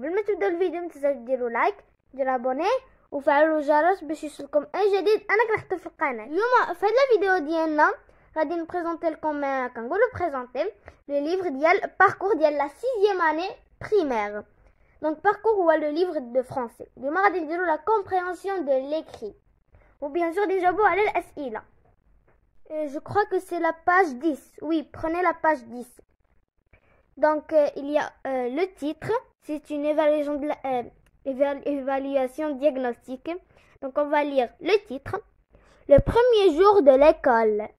قبل ما تبدأ الفيديو متنساوش ديروا لايك ديروا ابوني وفعلوا الجرس باش يوصلكم اي جديد انا كنحطو في القناه. اليوم في هاد الفيديو ديالنا غادي نبريزونطي لكم كنقولوا بريزونطي لو ليفر ديال باركور ديال لا 6e année primaire. Donc parcours هو le livre de français. اليوم غادي نديروا la compréhension de l'écrit ou bien sûr نجاوبوا على الاسئله. Je crois que c'est la page 10. Oui, prenez la page 10. Donc, il y a le titre. C'est une évaluation diagnostique. Donc, on va lire le titre. Le premier jour de l'école.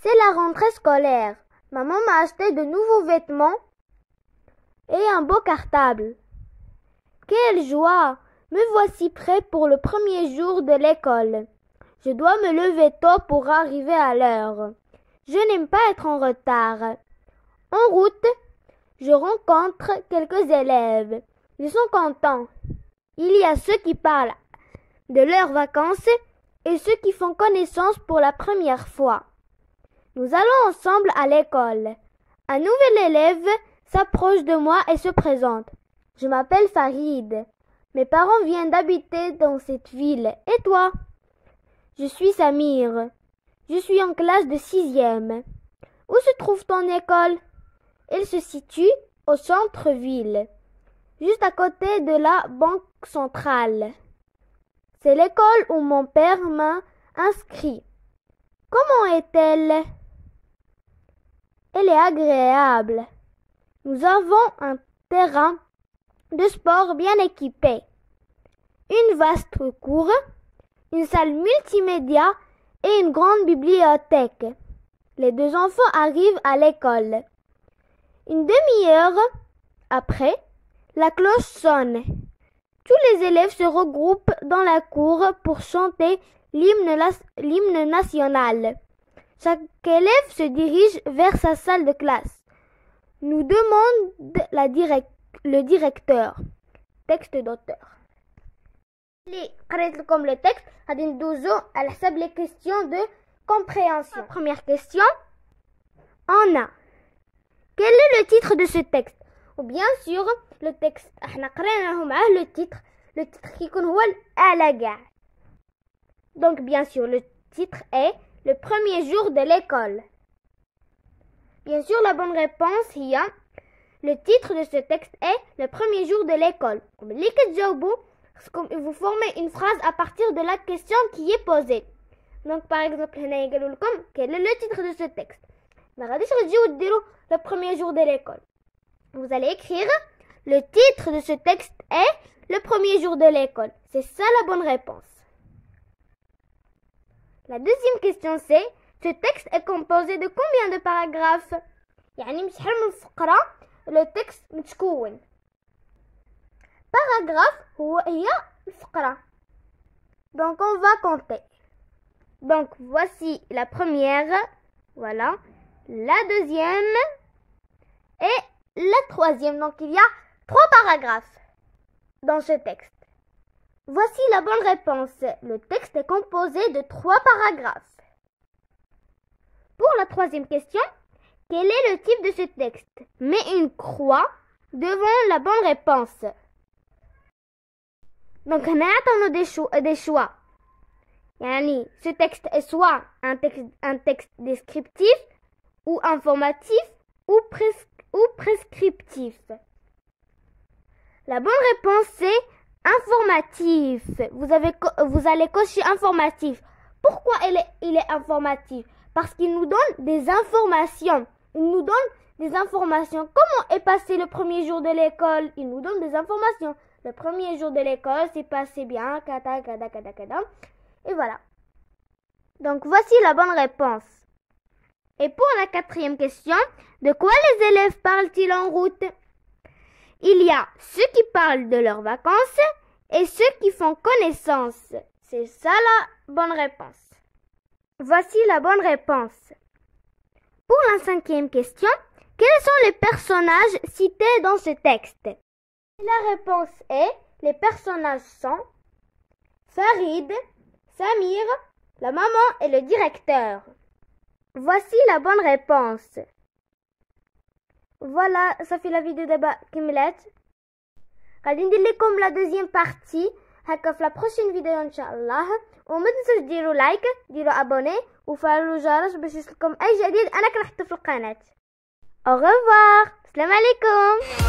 C'est la rentrée scolaire. Maman m'a acheté de nouveaux vêtements et un beau cartable. Quelle joie! Me voici prêt pour le premier jour de l'école. Je dois me lever tôt pour arriver à l'heure. Je n'aime pas être en retard. En route, je rencontre quelques élèves. Ils sont contents. Il y a ceux qui parlent de leurs vacances et ceux qui font connaissance pour la première fois. Nous allons ensemble à l'école. Un nouvel élève s'approche de moi et se présente. Je m'appelle Farid. Mes parents viennent d'habiter dans cette ville. Et toi? Je suis Samir. Je suis en classe de 6e. Où se trouve ton école? Elle se situe au centre-ville, juste à côté de la banque centrale. C'est l'école où mon père m'a inscrit. Comment est-elle? Elle est agréable. Nous avons un terrain de sport bien équipé, une vaste cour, une salle multimédia et une grande bibliothèque. Les deux enfants arrivent à l'école. Une demi-heure après, la cloche sonne. Tous les élèves se regroupent dans la cour pour chanter l'hymne national. Chaque élève se dirige vers sa salle de classe. Nous demande le directeur. Texte d'auteur. قريت لكم le texte. غادي ندوزو على حساب les questions de compréhension. Première question. On a. Quel est le titre de ce texte? Ou bien sûr le texte احنا قريناه معاه le titre كيكون هو الأعلى كاع. Donc bien sûr le titre est le premier jour de l'école. Bien sûr la bonne réponse هي le titre de ce texte est le premier jour de l'école. ملي كتجاوبوا vous formez une phrase à partir de la question qui est posée. Donc par exemple هنايا قالوا لكم quel est le titre de ce texte. ما غاديش تجيو ديروا le premier jour de l'école. Vous allez écrire le titre de ce texte est le premier jour de l'école. C'est ça la bonne réponse. La deuxième question c'est ce texte est composé de combien de paragraphes? يعني من شحال من فقرة le texte متكون. Paragraphe هي الفقرة. Donc on va compter. Donc voici la première, voilà, la deuxième et la troisième. Donc il y a 3 paragraphes dans ce texte. Voici la bonne réponse. Le texte est composé de 3 paragraphes. Pour la troisième question, quel est le type de ce texte? Mets une croix devant la bonne réponse. Donc on a des choix. Yani, ce texte est soit un texte descriptif ou informatif ou prescriptif. La bonne réponse c'est informatif. Vous allez cocher informatif. Pourquoi il est informatif? Parce qu'il nous donne des informations. Il nous donne des informations. Comment est passé le premier jour de l'école? Il nous donne des informations. Le premier jour de l'école s'est passé bien. Et voilà. Donc voici la bonne réponse. Et pour la 4e question, de quoi les élèves parlent-ils en route? Il y a ceux qui parlent de leurs vacances et ceux qui font connaissance. C'est ça la bonne réponse. Voici la bonne réponse. Pour la 5e question, quels sont les personnages cités dans ce texte? La réponse est les personnages sont Farid, Samir, la maman et le directeur. Voici la bonne réponse. Voilà, ça fait la vidéo d'abord qui me l'aide. غادي ندير لكم لا دوزيام بارتي هكا في لا بروشين فيديو ان شاء الله. وما تنسوش ديروا لايك، ديروا ابوني وفعلوا الجرس باش يوصلكم اي جديد انا كنحطو في القناه. au revoir. السلام عليكم.